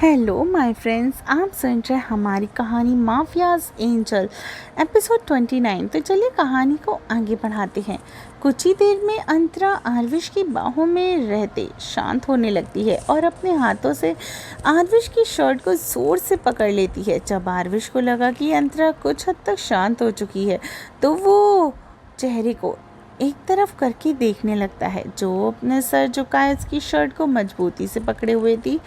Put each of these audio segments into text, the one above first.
Hello my friends, आप सुन रहे हैं हमारी कहानी माफियाज एंजल एपिसोड 29। तो चलिए कहानी को आगे बढ़ाते हैं। कुछ ही देर में अंतरा आरविश की बाहों में रहते शांत होने लगती है और अपने हाथों से आरविश की शर्ट को जोर से पकड़ लेती है। जब आरविश को लगा कि अंतरा कुछ हद तक शांत हो चुकी है तो वो चेहरे को एक तरफ करके देखने लगता है, जो अपने सर झुकाए उसकी शर्ट को मजबूती से पकड़े हुए थी।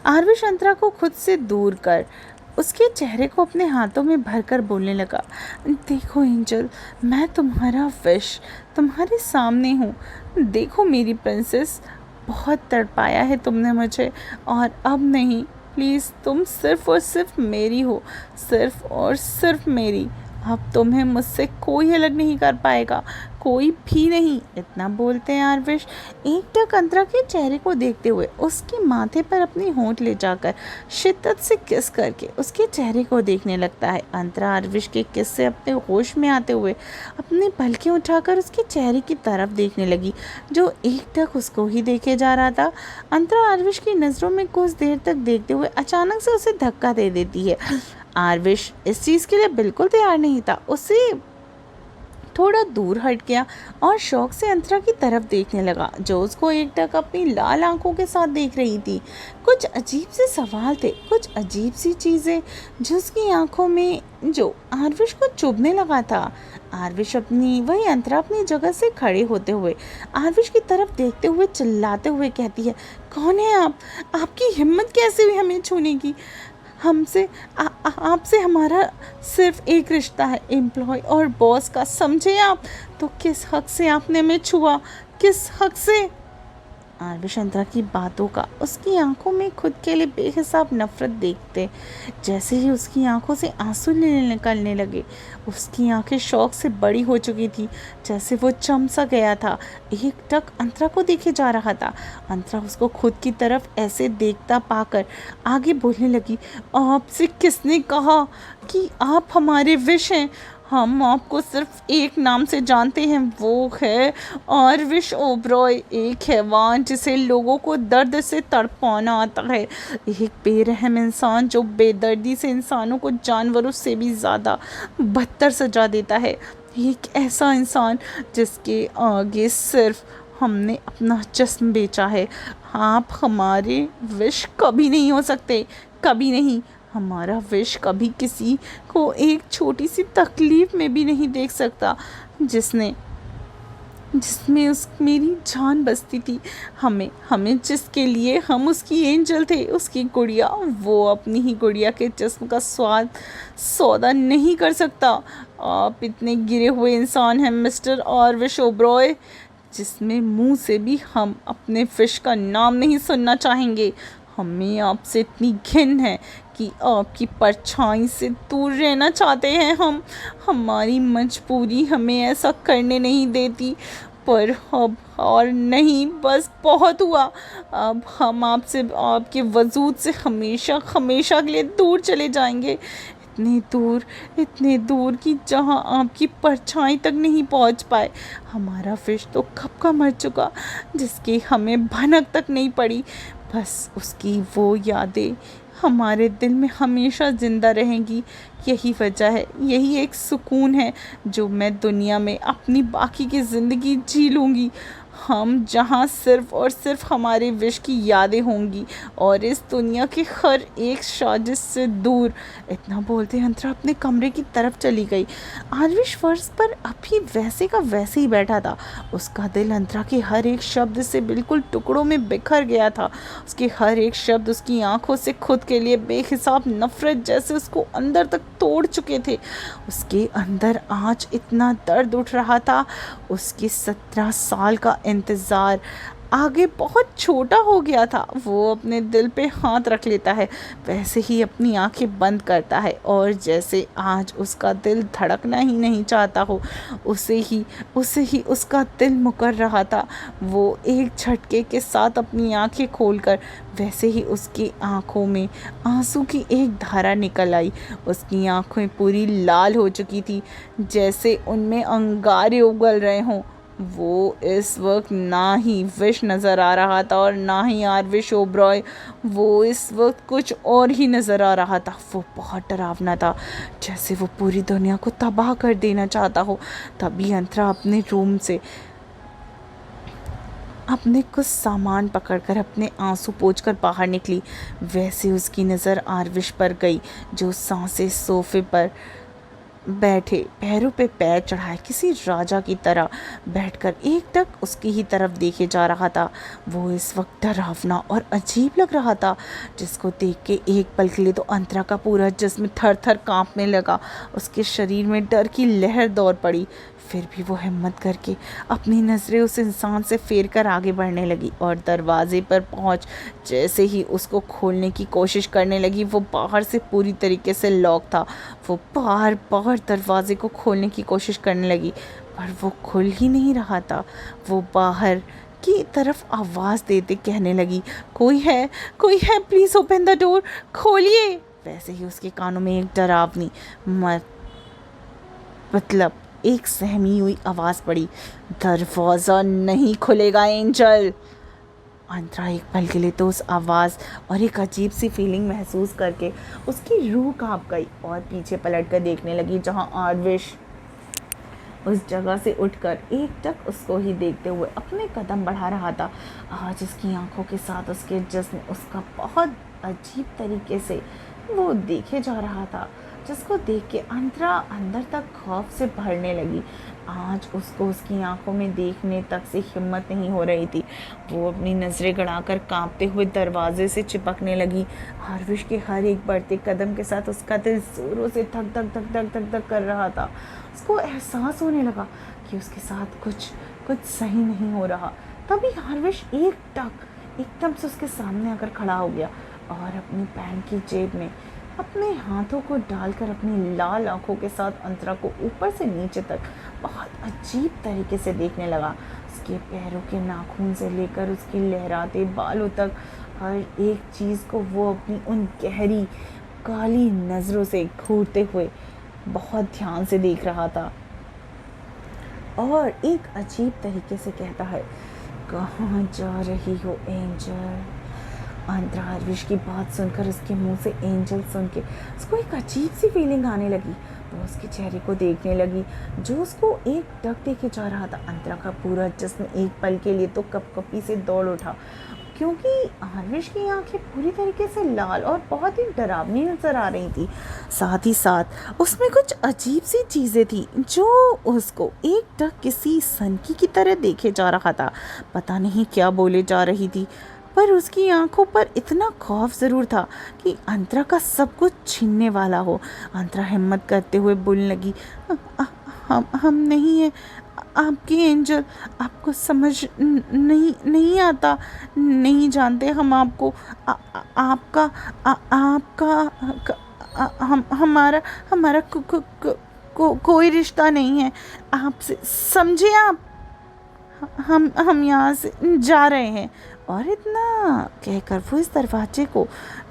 आरविश अंतरा को खुद से दूर कर उसके चेहरे को अपने हाथों में भरकर बोलने लगा, देखो एंजल, मैं तुम्हारा विश तुम्हारे सामने हूँ। देखो मेरी प्रिंसेस, बहुत तड़पाया है तुमने मुझे और अब नहीं। प्लीज़ तुम सिर्फ़ और सिर्फ मेरी हो, सिर्फ़ और सिर्फ मेरी। अब तुम्हें मुझसे कोई अलग नहीं कर पाएगा, कोई भी नहीं। इतना बोलते हैं आरविश एकटक अंतरा के चेहरे को देखते हुए उसके माथे पर अपनी होंठ ले जाकर शिद्दत से किस करके उसके चेहरे को देखने लगता है। अंतरा आरविश के किस से अपने होश में आते हुए अपनी पलकें उठाकर उसके चेहरे की तरफ देखने लगी, जो एकटक उसको ही देखे जा रहा था। अंतरा आरविश की नज़रों में कुछ देर तक देखते हुए अचानक से उसे धक्का दे देती है। आरविश इस चीज़ के लिए बिल्कुल तैयार नहीं था। उसे थोड़ा दूर हट गया और शौक से अंतरा की तरफ देखने लगा, जो उसको एकटक अपनी लाल आंखों के साथ देख रही थी। कुछ अजीब से सवाल थे, कुछ अजीब सी चीज़ें जो उसकी आंखों में जो आरविश को चुभने लगा था। आरविश वही अंतरा अपनी जगह से खड़े होते हुए आरविश की तरफ देखते हुए चिल्लाते हुए कहती है, कौन है आप? आपकी हिम्मत कैसे हुई हमें छूने की? हमसे आपसे हमारा सिर्फ एक रिश्ता है, एम्प्लॉय और बॉस का, समझे आप? तो किस हक से आपने हमें छुआ? किस हक से? आरविश अंतरा की बातों का उसकी आंखों में खुद के लिए बेहिसाब नफरत देखते जैसे ही उसकी आंखों से आंसू निकलने लगे। उसकी आंखें शौक से बड़ी हो चुकी थी, जैसे वो चमक गया था। एकटक अंतरा को देखे जा रहा था। अंतरा उसको खुद की तरफ ऐसे देखता पाकर आगे बोलने लगी, आपसे किसने कहा कि आप हमारे विश हैं? हम आपको सिर्फ एक नाम से जानते हैं, वो है आरविश ओबरॉय, एक हैवान जिसे लोगों को दर्द से तड़पाना आता है, एक बेरहम इंसान जो बेदर्दी से इंसानों को जानवरों से भी ज़्यादा बदतर सजा देता है, एक ऐसा इंसान जिसके आगे सिर्फ हमने अपना जिस्म बेचा है। आप हमारे विश कभी नहीं हो सकते, कभी नहीं। हमारा विश कभी किसी को एक छोटी सी तकलीफ़ में भी नहीं देख सकता जिसमें उस मेरी जान बसती थी। हमें जिसके लिए हम उसकी एंजल थे, उसकी गुड़िया, वो अपनी ही गुड़िया के जिस्म का स्वाद सौदा नहीं कर सकता। आप इतने गिरे हुए इंसान हैं मिस्टर आरविश ओबरॉय, जिसमें मुंह से भी हम अपने फिश का नाम नहीं सुनना चाहेंगे। हमें आपसे इतनी घिन है कि आपकी परछाई से दूर रहना चाहते हैं हम। हमारी मजबूरी हमें ऐसा करने नहीं देती, पर अब और नहीं, बस बहुत हुआ। अब हम आपसे, आपके वजूद से हमेशा हमेशा के लिए दूर चले जाएंगे, इतने दूर कि जहाँ आपकी परछाई तक नहीं पहुँच पाए। हमारा फिश तो कब का मर चुका, जिसकी हमें भनक तक नहीं पड़ी। बस उसकी वो यादें हमारे दिल में हमेशा ज़िंदा रहेंगी। यही वजह है, यही एक सुकून है जो मैं दुनिया में अपनी बाकी की ज़िंदगी जी लूँगी। हम जहाँ सिर्फ़ और सिर्फ हमारे विश की यादें होंगी और इस दुनिया के हर एक साजिश से दूर। इतना बोलते अंतरा अपने कमरे की तरफ चली गई। आरविश फर्श पर अभी वैसे का वैसे ही बैठा था। उसका दिल अंतरा के हर एक शब्द से बिल्कुल टुकड़ों में बिखर गया था। उसके हर एक शब्द उसकी आंखों से खुद के लिए बेहिसाब नफरत जैसे उसको अंदर तक तोड़ चुके थे। उसके अंदर आज इतना दर्द उठ रहा था। उसके 17 साल का इंतज़ार आगे बहुत छोटा हो गया था। वो अपने दिल पे हाथ रख लेता है, वैसे ही अपनी आंखें बंद करता है और जैसे आज उसका दिल धड़कना ही नहीं चाहता हो, उसे ही उसका दिल मुकर रहा था। वो एक झटके के साथ अपनी आंखें खोलकर वैसे ही उसकी आंखों में आंसू की एक धारा निकल आई। उसकी आंखें पूरी लाल हो चुकी थी, जैसे उनमें अंगारे उगल रहे हों। वो इस वक्त ना ही विश नज़र आ रहा था और ना ही आरविश ओबरॉय। वो इस वक्त कुछ और ही नज़र आ रहा था। वो बहुत डरावना था, जैसे वो पूरी दुनिया को तबाह कर देना चाहता हो। तभी अंतरा अपने रूम से अपने कुछ सामान पकड़कर अपने आंसू पोंछकर बाहर निकली। वैसे उसकी नज़र आरविश पर गई, जो सांसे सोफे पर बैठे पैरों पे पैर चढ़ाए किसी राजा की तरह बैठकर एकटक उसकी ही तरफ देखे जा रहा था। वो इस वक्त डरावना और अजीब लग रहा था, जिसको देख के एक पल के लिए तो अंतरा का पूरा जिस्म थर थर कांपने लगा। उसके शरीर में डर की लहर दौड़ पड़ी। फिर भी वो हिम्मत करके अपनी नज़रें उस इंसान से फेर कर आगे बढ़ने लगी और दरवाजे पर पहुंच जैसे ही उसको खोलने की कोशिश करने लगी, वो बाहर से पूरी तरीके से लॉक था। वो बार बार दरवाजे को खोलने की कोशिश करने लगी, पर वो खुल ही नहीं रहा था। वो बाहर की तरफ आवाज़ देते कहने लगी, कोई है, प्लीज़ ओपन द डोर, खोलिए। वैसे ही उसके कानों में एक डरावनी मतलब एक सहमी हुई आवाज़ पड़ी, दरवाज़ा नहीं खुलेगा एंजल। अंतरा एक पल के लिए तो उस आवाज़ और एक अजीब सी फीलिंग महसूस करके उसकी रूह कांप गई और पीछे पलट कर देखने लगी, जहाँ आरविश उस जगह से उठकर एकटक उसको ही देखते हुए अपने कदम बढ़ा रहा था। आज उसकी आंखों के साथ उसके जिस्म उसका बहुत अजीब तरीके से वो देखे जा रहा था, जिसको देख के अंतरा अंदर तक खौफ से भरने लगी। आज उसको उसकी आंखों में देखने तक से हिम्मत नहीं हो रही थी। वो अपनी नज़रें गड़ाकर कांपते हुए दरवाजे से चिपकने लगी। हार्विश के हर एक बढ़ते कदम के साथ उसका दिल जोरों से धक धक धक धक धक धक कर रहा था। उसको एहसास होने लगा कि उसके साथ कुछ सही नहीं हो रहा। तभी हार्विश एकदम से उसके सामने आकर खड़ा हो गया और अपनी पैंट की जेब में अपने हाथों को डालकर अपनी लाल आंखों के साथ अंतरा को ऊपर से नीचे तक बहुत अजीब तरीके से देखने लगा। उसके पैरों के नाखून से लेकर उसके लहराते बालों तक हर एक चीज़ को वो अपनी उन गहरी काली नज़रों से घूरते हुए बहुत ध्यान से देख रहा था और एक अजीब तरीके से कहता है, कहाँ जा रही हो एंजल। अंतरा हार्विश की बात सुनकर उसके मुंह से एंजल सुन के उसको एक अजीब सी फीलिंग आने लगी। वो उसके चेहरे को देखने लगी, जो उसको एक टक देखे जा रहा था। अंतरा का पूरा जिस्म एक पल के लिए तो कपकपी से दौड़ उठा, क्योंकि हार्विश की आंखें पूरी तरीके से लाल और बहुत ही डरावनी नजर आ रही थी। साथ ही साथ उसमें कुछ अजीब सी चीज़ें थी जो उसको एक टक किसी सनकी की तरह देखे जा रहा था। पता नहीं क्या बोले जा रही थी, पर उसकी आंखों पर इतना खौफ ज़रूर था कि अंतरा का सब कुछ छीनने वाला हो। अंतरा हिम्मत करते हुए बोलने लगी, हम नहीं हैं आपकी एंजल, आपको समझ नहीं आता, नहीं जानते हम आपको, आपका हमारा कोई रिश्ता नहीं है आपसे, समझे आप। हम यहाँ से जा रहे हैं। और इतना कहकर वो इस दरवाजे को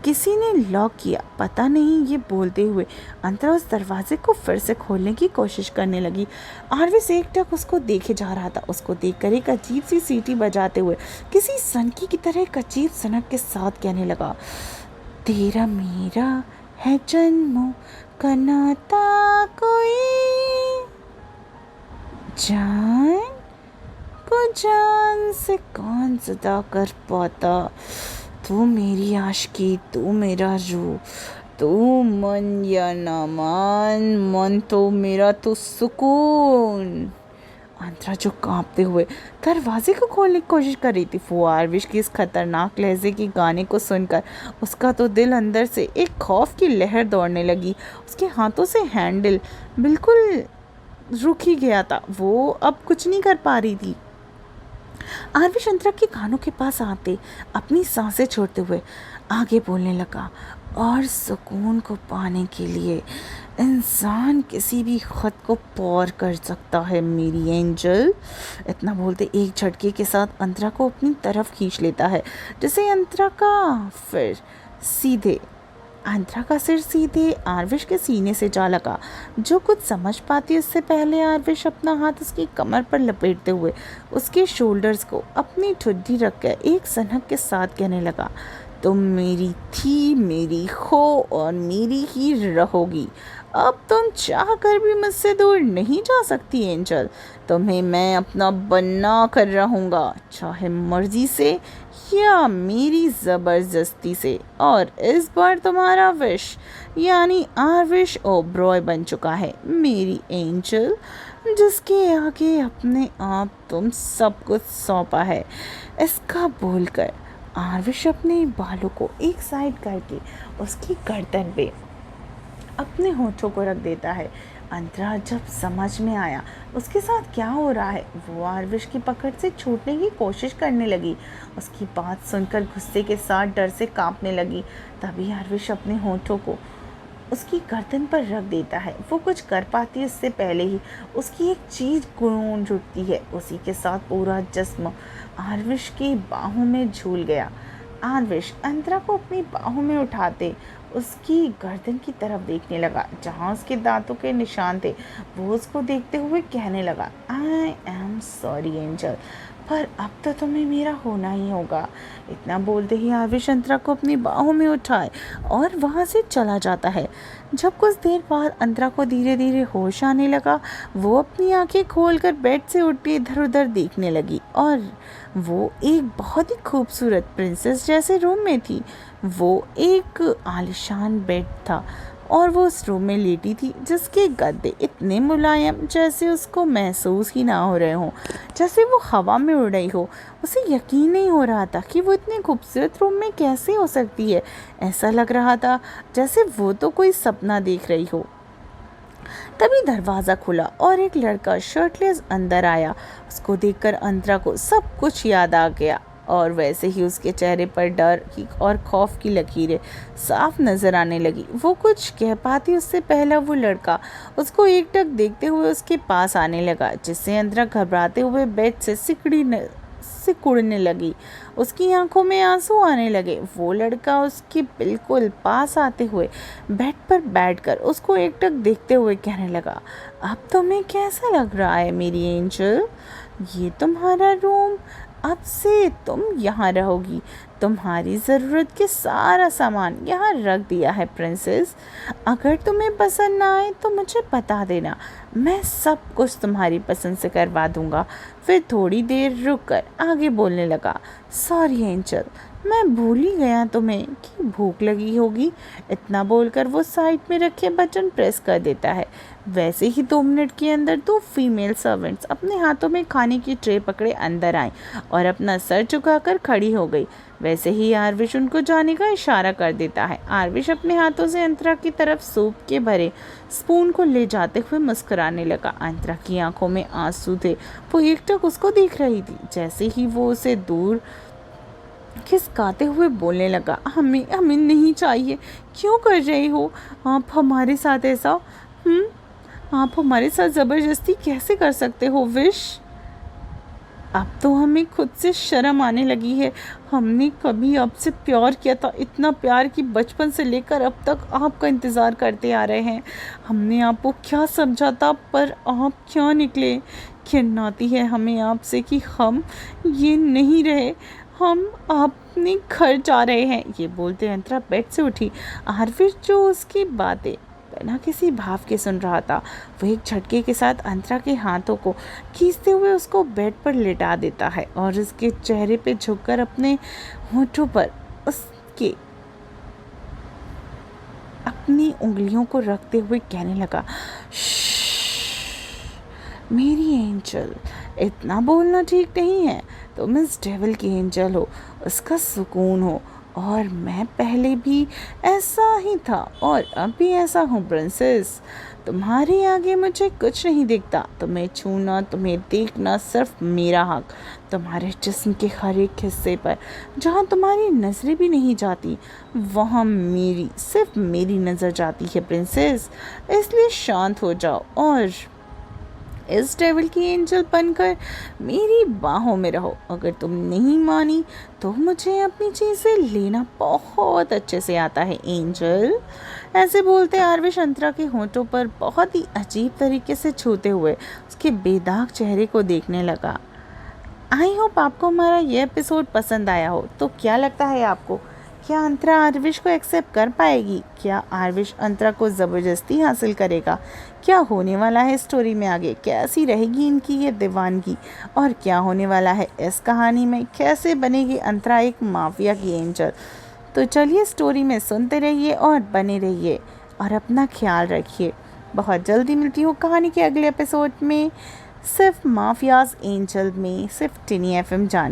किसी ने लॉक किया। पता नहीं ये बोलते हुए अंतरा उस दरवाजे को फिर से खोलने की कोशिश करने लगी। आरविश एकटक उसको देखे जा रहा था। उसको देखकर एक अजीब सी सीटी बजाते हुए किसी सनकी की तरह एक अजीब सनक के साथ कहने लगा, तेरा मेरा है जन्मों का नाता, कोई जान को जान से कौन जुदा कर पाता। तू मेरी आशिकी, तू मेरा रूह, तू मन या ना मान, मन तो मेरा तो सुकून। अंतरा जो कांपते हुए दरवाजे को खोलने की कोशिश कर रही थी, वो आरविश की इस खतरनाक लहजे की गाने को सुनकर उसका तो दिल अंदर से एक खौफ की लहर दौड़ने लगी। उसके हाथों से हैंडल बिल्कुल रुक ही गया था। वो अब कुछ नहीं कर पा रही थी। आरविश अंतरा के कानों के पास आते अपनी सांसें छोड़ते हुए आगे बोलने लगा, और सुकून को पाने के लिए इंसान किसी भी खत को पार कर सकता है मेरी एंजल। इतना बोलते एक झटके के साथ अंतरा को अपनी तरफ खींच लेता है, जिसे अंतरा का फिर सीधे अंतरा का सिर सीधे आरविश के सीने से जा लगा। जो कुछ समझ पाती उससे पहले आरविश अपना हाथ उसकी कमर पर लपेटते हुए उसके शोल्डर्स को अपनी ठुड्डी रखकर एक सनक के साथ कहने लगा, तुम मेरी थी, मेरी हो और मेरी ही रहोगी। अब तुम चाह कर भी मुझसे दूर नहीं जा सकती एंजल। तुम्हें मैं अपना बना कर रहूँगा, चाहे मर्जी से या मेरी ज़बरदस्ती से। और इस बार तुम्हारा विश यानी आरविश ओबरॉय बन चुका है मेरी एंजल, जिसके आगे अपने आप तुम सब कुछ सौंपा है। इसका बोलकर आरविश अपने बालों को एक साइड करके उसकी गर्दन पे अपने होठों को रख देता है। अंतरा जब समझ में आया उसके साथ क्या हो रहा है, वो आरविश की पकड़ से छूटने की कोशिश करने लगी। उसकी बात सुनकर गुस्से के साथ डर से कांपने लगी। तभी आरविश अपने होठों को उसकी गर्दन पर रख देता है। वो कुछ कर पाती इससे पहले ही उसकी एक चीज़ गूंज उठती है। उसी के साथ पूरा जिस्म आरविश की बाहों में झूल गया। आरविश अंतरा को अपनी बाहों में उठाते उसकी गर्दन की तरफ देखने लगा जहाँ उसके दांतों के निशान थे। वो उसको देखते हुए कहने लगा, आई एम सॉरी एंजल, पर अब तो तुम्हें मेरा होना ही होगा। इतना बोलते ही आरविश अंतरा को अपनी बाहों में उठाए और वहाँ से चला जाता है। जब कुछ देर बाद अंतरा को धीरे धीरे होश आने लगा, वो अपनी आंखें खोलकर बेड से उठ के इधर उधर देखने लगी और वो एक बहुत ही खूबसूरत प्रिंसेस जैसे रूम में थी। वो एक आलिशान बेड था और वो उस रूम में लेटी थी जिसके गद्दे इतने मुलायम जैसे उसको महसूस ही ना हो रहे हों, जैसे वो हवा में उड़ रही हो। उसे यकीन नहीं हो रहा था कि वो इतने खूबसूरत रूम में कैसे हो सकती है। ऐसा लग रहा था जैसे वो तो कोई सपना देख रही हो। तभी दरवाज़ा खुला और एक लड़का शर्टलेस अंदर आया। उसको देखकर अंतरा को सब कुछ याद आ गया और वैसे ही उसके चेहरे पर डर की और खौफ की लकीरें साफ नजर आने लगी। वो कुछ कह पाती उससे पहले वो लड़का उसको एकटक देखते हुए उसके पास आने लगा, जिससे अंतरा घबराते हुए बेड से सिकुड़ने लगी। उसकी आंखों में आंसू आने लगे। वो लड़का उसके बिल्कुल पास आते हुए बेड पर बैठकर उसको एकटक देखते हुए कहने लगा, अब तुम्हें कैसा लग रहा है मेरी एंजल? ये तुम्हारा रूम, अब से तुम यहाँ रहोगी। तुम्हारी ज़रूरत के सारा सामान यहाँ रख दिया है प्रिंसेस। अगर तुम्हें पसंद ना आए तो मुझे बता देना, मैं सब कुछ तुम्हारी पसंद से करवा दूँगा। फिर थोड़ी देर रुक कर आगे बोलने लगा, सॉरी एंजल, मैं भूल ही गया तुम्हें कि भूख लगी होगी। इतना बोलकर वो साइड में रखे बटन प्रेस कर देता है। वैसे ही 2 मिनट के अंदर 2 फीमेल सर्वेंट्स अपने हाथों में खाने की ट्रे पकड़े अंदर आए और अपना सर झुकाकर खड़ी हो गई। वैसे ही आरविश उनको जाने का इशारा कर देता है। आरविश अपने हाथों से अंतरा की तरफ सूप के भरे स्पून को ले जाते हुए मुस्कुराने लगा। अंतरा की आंखों में आंसू थे। वो एकटक उसको देख रही थी। जैसे ही वो उसे दूर खिसकाते हुए बोलने लगा, हमें हमें नहीं चाहिए, क्यों कर रहे हो आप हमारे साथ ऐसा? आप हमारे साथ ज़बरदस्ती कैसे कर सकते हो विश? अब तो हमें खुद से शर्म आने लगी है। हमने कभी आपसे प्यार किया था, इतना प्यार कि बचपन से लेकर अब तक आपका इंतज़ार करते आ रहे हैं। हमने आपको क्या समझा था, पर आप क्या निकले। घिन आती है हमें आपसे कि हम ये नहीं रहे, हम अपने घर जा रहे हैं। ये बोलते अंतरा बेड से उठी। आरविश जो उसकी बातें बिना किसी भाव के सुन रहा था, वो एक झटके के साथ अंतरा के हाथों को खींचते हुए उसको बेड पर लेटा देता है और उसके चेहरे पे झुककर अपने होठों पर उसके अपनी उंगलियों को रखते हुए कहने लगा, मेरी एंजल, इतना बोलना ठीक नहीं है। तुम इस डेविल की एंजल हो, उसका सुकून हो, और मैं पहले भी ऐसा ही था और अब भी ऐसा हूँ प्रिंसेस। तुम्हारे आगे मुझे कुछ नहीं दिखता। तुम्हें छूना, तुम्हें देखना सिर्फ मेरा हक। तुम्हारे जिस्म के हर एक हिस्से पर जहाँ तुम्हारी नज़रें भी नहीं जाती, वहाँ मेरी, सिर्फ मेरी नज़र जाती है प्रिंसेस। इसलिए शांत हो जाओ और इस डेविल की एंजल बनकर मेरी बाहों में रहो। अगर तुम नहीं मानी तो मुझे अपनी चीज़ें लेना बहुत अच्छे से आता है एंजल। ऐसे बोलते आरविश अंतरा के होंठों पर बहुत ही अजीब तरीके से छूते हुए उसके बेदाग चेहरे को देखने लगा। आई होप आपको हमारा ये एपिसोड पसंद आया हो। तो क्या लगता है आपको, क्या अंतरा आरविश को एक्सेप्ट कर पाएगी? क्या आरविश अंतरा को ज़बरदस्ती हासिल करेगा? क्या होने वाला है स्टोरी में आगे? कैसी रहेगी इनकी ये दीवानगी? और क्या होने वाला है इस कहानी में? कैसे बनेगी अंतरा एक माफिया की एंजल? तो चलिए स्टोरी में सुनते रहिए और बने रहिए और अपना ख्याल रखिए। बहुत जल्दी मिलती हूँ कहानी के अगले एपिसोड में, सिर्फ माफियाज एंजल में, सिर्फ टिनी एफएम जान।